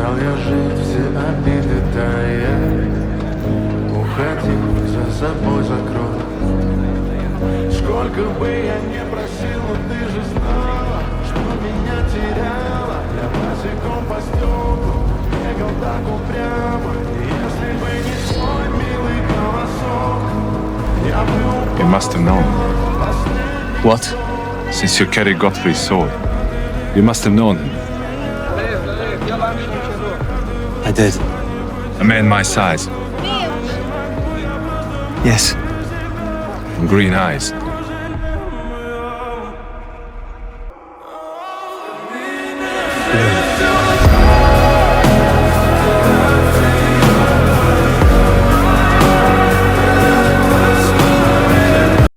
Стал я жить, все обиды тая. Уходи, за собой закрой. Сколько бы я ни просил, но ты же знала, что меня теряла. Я босиком по стеклу бегал так упрямо. Если бы не свой милый голосок, я бы упал. You must have known. What? Since you carry Godfrey's sword, you must have known him. I did. A man my size, Yes. and green eyes.